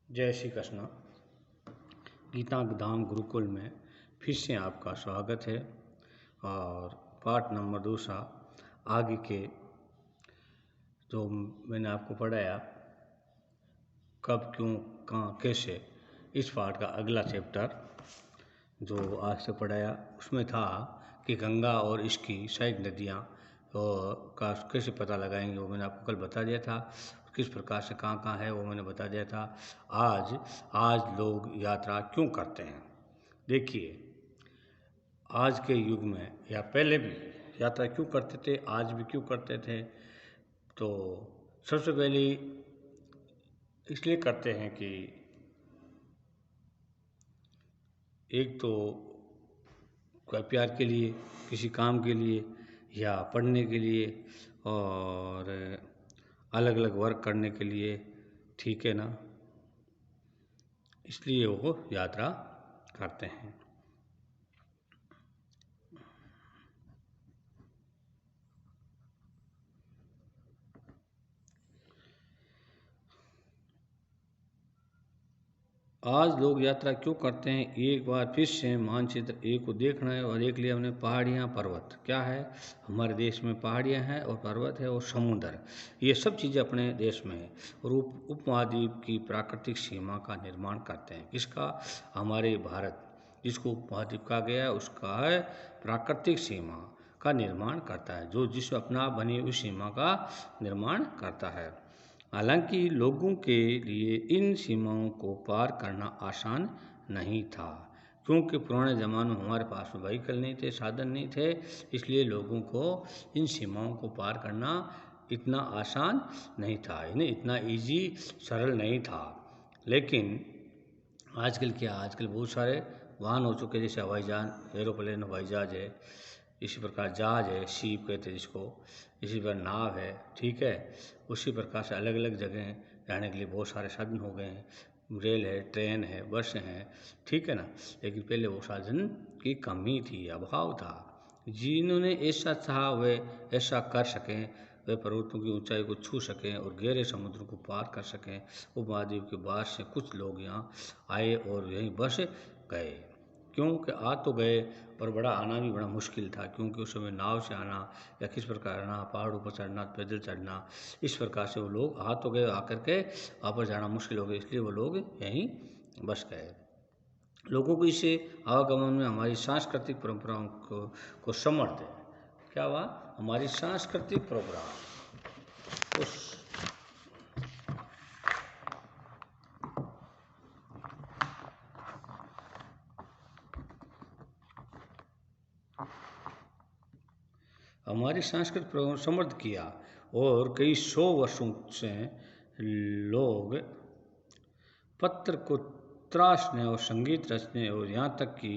जय श्री कृष्ण। गीता धाम गुरुकुल में फिर से आपका स्वागत है। और पाठ नंबर दूसरा आगे के जो मैंने आपको पढ़ाया कब क्यों कहाँ कैसे, इस पाठ का अगला चैप्टर जो आज से पढ़ाया उसमें था कि गंगा और इसकी सहायक नदियाँ का कैसे पता लगाएंगे, वो मैंने आपको कल बता दिया था। किस प्रकार से कहाँ कहाँ है वो मैंने बता दिया था। आज लोग यात्रा क्यों करते हैं। देखिए, आज के युग में या पहले भी यात्रा क्यों करते थे, आज भी क्यों करते थे। तो सबसे पहले इसलिए करते हैं कि एक तो प्यार के लिए, किसी काम के लिए या पढ़ने के लिए और अलग अलग वर्क करने के लिए, ठीक है ना, इसलिए वो यात्रा करते हैं। आज लोग यात्रा क्यों करते हैं, एक बार फिर से मानचित्र एक को देखना है और एक लिए हमने पहाड़ियाँ पर्वत। क्या है, हमारे देश में पहाड़ियाँ हैं और पर्वत है और समुद्र, ये सब चीज़ें अपने देश में है। और उपमहाद्वीप की प्राकृतिक सीमा का निर्माण करते हैं। किसका, हमारे भारत जिसको उपमहाद्वीप कहा गया है उसका है प्राकृतिक सीमा का निर्माण करता है, जो जिस अपना बनी हुई सीमा का निर्माण करता है। हालांकि लोगों के लिए इन सीमाओं को पार करना आसान नहीं था, क्योंकि पुराने ज़माने में हमारे पास में व्हीकल नहीं थे, साधन नहीं थे, इसलिए लोगों को इन सीमाओं को पार करना इतना आसान नहीं था, इन्हें इतना इजी सरल नहीं था। लेकिन आजकल क्या, आजकल बहुत सारे वाहन हो चुके हैं, जैसे हवाई जहाज, एरोप्लेन, हवाई जहाज है, इसी प्रकार जहाज है, शिप कहते हैं जिसको, इसी प्रकार नाव है, ठीक है। उसी प्रकार से अलग अलग जगह जाने के लिए बहुत सारे साधन हो गए हैं, रेल है, ट्रेन है, बस हैं, ठीक है ना। लेकिन पहले वो साधन की कमी थी, अभाव था। जिन्होंने ऐसा चाहा वे ऐसा कर सकें, वे पर्वतों की ऊंचाई को छू सकें और गहरे समुद्र को पार कर सकें। उपमहाद्वीप के बाद से कुछ लोग यहाँ आए और यहीं बस गए, क्योंकि आ तो गए पर बड़ा आना भी बड़ा मुश्किल था, क्योंकि उस समय नाव से आना या किस प्रकार आना, पहाड़ों पर चढ़ना, पैदल चढ़ना, इस प्रकार से वो लोग आ तो गए, आकर के वापस जाना मुश्किल हो गया, इसलिए वो लोग यहीं बस गए। लोगों को इससे आवागमन में हमारी सांस्कृतिक परंपराओं को समर्थ है। क्या हुआ, हमारी सांस्कृतिक परंपरा उस हमारी सांस्कृतिक परंपरा समृद्ध किया और कई 100 वर्षों से लोग पत्र को त्रासने और संगीत रचने और यहाँ तक कि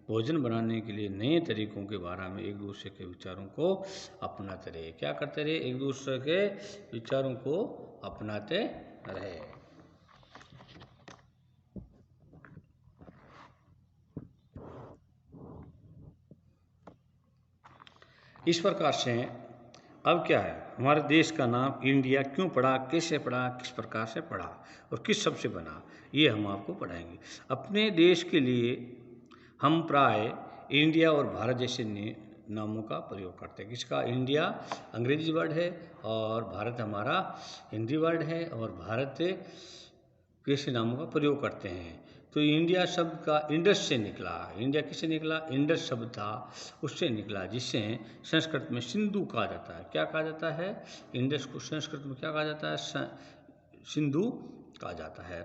भोजन बनाने के लिए नए तरीकों के बारे में एक दूसरे के विचारों को अपनाते रहे। क्या करते रहे, एक दूसरे के विचारों को अपनाते रहे। इस प्रकार से अब क्या है, हमारे देश का नाम इंडिया क्यों पड़ा, कैसे पड़ा, किस प्रकार से पड़ा और किस शब्द से बना, ये हम आपको पढ़ाएंगे। अपने देश के लिए हम प्राय इंडिया और भारत जैसे नामों का प्रयोग करते हैं। किसका, इंडिया अंग्रेजी वर्ड है और भारत हमारा हिंदी वर्ड है, और भारत कैसे नामों का प्रयोग करते हैं। तो इंडिया शब्द का इंडस से निकला, इंडिया किससे निकला, इंडस शब्द था उससे निकला, जिससे संस्कृत में सिंधु कहा जाता है। क्या कहा जाता है, इंडस को संस्कृत में क्या कहा जाता है, सिंधु कहा जाता है।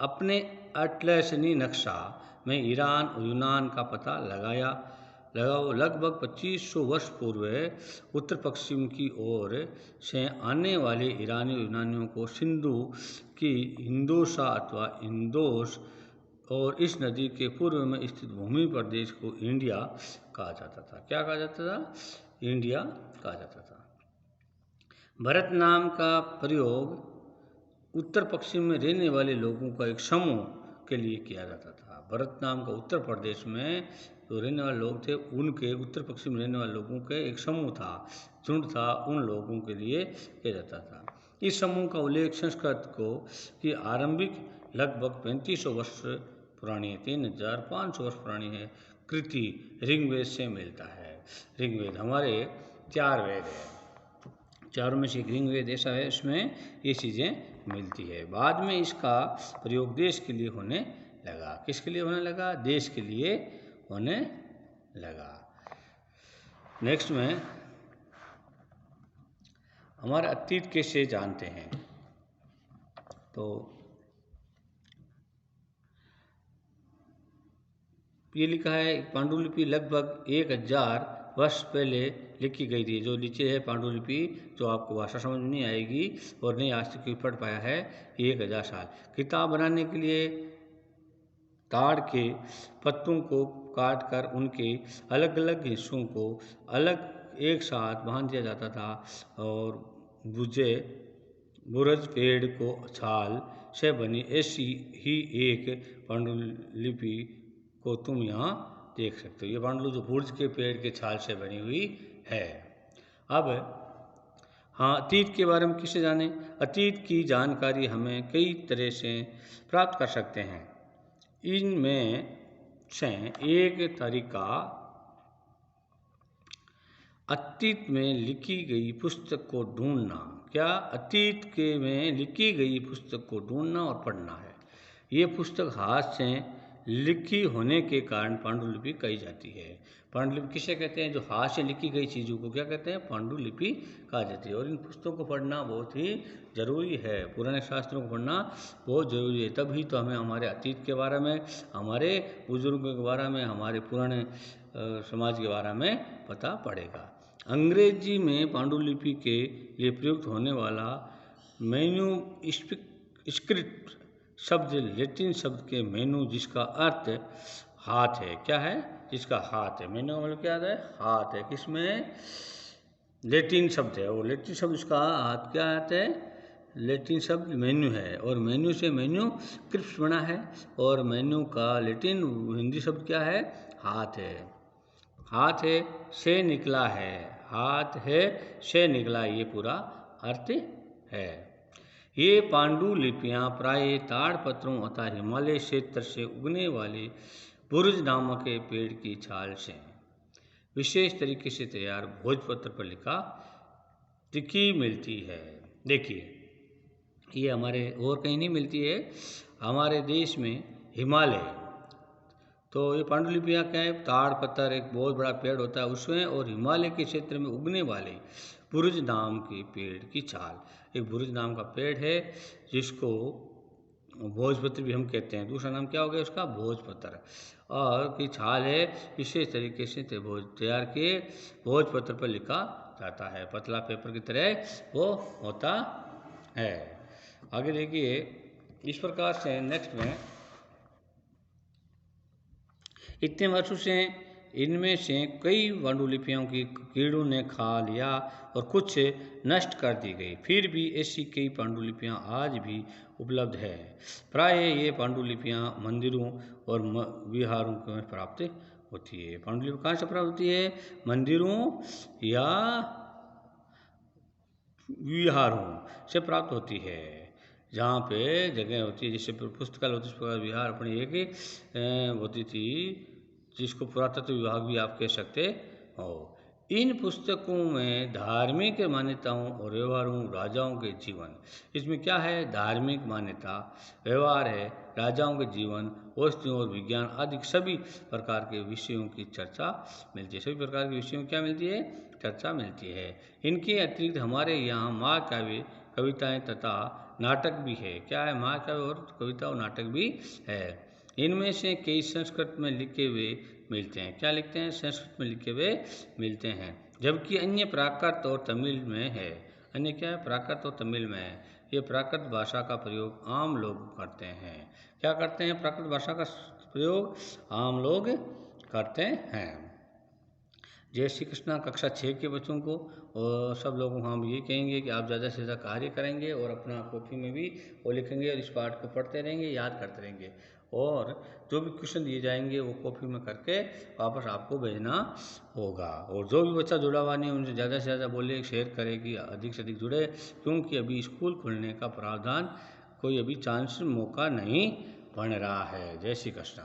अपने अटलसनी नक्शा में ईरान और यूनान का पता लगाओ लगभग 2500 वर्ष पूर्व उत्तर पश्चिम की ओर से आने वाले ईरानी यूनानियों को सिंधु की हिंदोशा अथवा इंदोस और इस नदी के पूर्व में स्थित भूमि प्रदेश को इंडिया कहा जाता था। क्या कहा जाता था, इंडिया कहा जाता था। भारत नाम का प्रयोग उत्तर पश्चिम में रहने वाले लोगों का एक समूह के लिए किया जाता था। भारत नाम का उत्तर प्रदेश में जो रहने वाले लोग थे, उनके उत्तर पश्चिम रहने वाले लोगों के एक समूह था, झुंड था, उन लोगों के लिए किया जाता था। इस समूह का उल्लेख संस्कृत को की आरंभिक लगभग 3500 वर्ष पुरानी है, 3500 वर्ष पुरानी है। कृति ऋग्वेद से मिलता है। ऋग्वेद हमारे 4 वेद है, चारों में से एक ऋग्वेद ऐसा है, इसमें ये चीज़ें मिलती है। बाद में इसका प्रयोग देश के लिए होने लगा। किसके लिए होने लगा? देश के लिए होने लगा। नेक्स्ट में हमारे अतीत कैसे जानते हैं, तो ये लिखा है पांडुलिपि लगभग 1000 वर्ष पहले लिखी गई थी। जो नीचे है पांडुलिपि, जो आपको भाषा समझ में नहीं आएगी और नहीं आज तक कोई पढ़ पाया है, 1000 साल। किताब बनाने के लिए ताड़ के पत्तों को काट कर उनके अलग अलग हिस्सों को अलग एक साथ बांध दिया जाता था और बुरज पेड़ को छाल से बनी ऐसी ही एक पांडुलिपि को तुम यहाँ देख सकते हो। ये पांडुलिपि जो बुर्ज के पेड़ के छाल से बनी हुई है। अब हाँ, अतीत के बारे में किसे जाने? अतीत की जानकारी हमें कई तरह से प्राप्त कर सकते हैं। इनमें से एक तरीका अतीत में लिखी गई पुस्तक को ढूंढना। क्या? अतीत के में लिखी गई पुस्तक को ढूंढना और पढ़ना है। ये पुस्तक हाथ से लिखी होने के कारण पांडुलिपि कही जाती है। पांडुलिपि किसे कहते हैं? जो हाथ से लिखी गई चीज़ों को क्या कहते हैं? पांडुलिपि कहा जाती है। और इन पुस्तकों को पढ़ना बहुत ही ज़रूरी है। पुराने शास्त्रों को पढ़ना बहुत ज़रूरी है, तभी तो हमें हमारे अतीत के बारे में, हमारे बुजुर्गों के बारे में, हमारे पुराने समाज के बारे में पता पड़ेगा। अंग्रेजी में पांडुलिपि के लिए प्रयुक्त होने वाला मैन्यूस्क्रिप्ट शब्द लैटिन शब्द के मेनू, जिसका अर्थ हाथ है। क्या है? जिसका हाथ है। मेनू मतलब क्या है? हाथ है। किसमें? लैटिन शब्द है, और लैटिन शब्द इसका हाथ क्या आता है? लैटिन शब्द मेन्यू है, और मेन्यू से मैन्यूस्क्रिप्ट बना है, और मेन्यू का लैटिन हिंदी शब्द क्या है? हाथ है। हाथ है से निकला है, हाथ है से निकला, ये पूरा अर्थ है। ये पांडुलिपियाँ प्राय ताड़ पत्रों अतः हिमालय क्षेत्र से उगने वाले बुर्ज नामक पेड़ की छाल से विशेष तरीके से तैयार भोजपत्र पर लिखी मिलती है। देखिए, ये हमारे और कहीं नहीं मिलती है, हमारे देश में हिमालय। तो ये पांडुलिपियाँ क्या है? ताड़ पत्थर एक बहुत बड़ा पेड़ होता है उसमें, और हिमालय के क्षेत्र में उगने वाले बुर्ज नाम के पेड़ की छाल। एक बुर्ज नाम का पेड़ है जिसको भोजपत्र भी हम कहते हैं। दूसरा नाम क्या हो गया उसका? भोजपत्र। और की छाल है, इसी तरीके से तैयार किए भोजपत्र पर लिखा जाता है। पतला पेपर की तरह वो होता है। आगे देखिए, इस प्रकार से नेक्स्ट में इतने वर्षों से इनमें से कई पांडुलिपियों की कीड़ों ने खा लिया और कुछ नष्ट कर दी गई। फिर भी ऐसी कई पांडुलिपियां आज भी उपलब्ध है। प्राय ये पांडुलिपियां मंदिरों और विहारों में प्राप्त होती है। पांडुलिपि कहाँ से प्राप्त होती है? मंदिरों या विहारों से प्राप्त होती है, जहाँ पे जगह होती है। जैसे पुस्तकालय होती है, इस प्रकार विहार अपनी एक होती थी, जिसको पुरातत्व विभाग भी आप कह सकते हो। इन पुस्तकों में धार्मिक मान्यताओं और व्यवहारों, राजाओं के जीवन, इसमें क्या है? धार्मिक मान्यता, व्यवहार है, राजाओं के जीवन, वस्तुओं और विज्ञान आदि सभी प्रकार के विषयों की चर्चा मिलती है। सभी प्रकार के विषयों की क्या मिलती है? चर्चा मिलती है। इनके अतिरिक्त हमारे यहाँ महाकाव्य, कविताएं तथा नाटक भी है। क्या है? महाकाव्य और कविता और नाटक भी है। इनमें से कई संस्कृत में लिखे हुए मिलते हैं। क्या लिखते हैं? संस्कृत में लिखे हुए मिलते हैं, जबकि अन्य प्राकृत और तमिल में है। अन्य क्या है? प्राकृत और तमिल में है। ये प्राकृत भाषा का प्रयोग आम लोग करते हैं। क्या करते हैं? प्राकृत भाषा का प्रयोग आम लोग करते हैं। जय श्री कृष्णा कक्षा 6 के बच्चों को और सब लोगों को हम ये कहेंगे कि आप ज़्यादा से ज़्यादा कार्य करेंगे और अपना कॉपी में भी वो लिखेंगे और इस पाठ को पढ़ते रहेंगे, याद करते रहेंगे, और जो भी क्वेश्चन दिए जाएंगे वो कॉपी में करके वापस आपको भेजना होगा। और जो भी बच्चा जुड़ा हुआ नहीं उनसे ज़्यादा से ज़्यादा बोले, शेयर करें कि अधिक से अधिक जुड़े, क्योंकि अभी स्कूल खुलने का प्रावधान कोई अभी चांस मौका नहीं बन रहा है। जय श्री कृष्ण।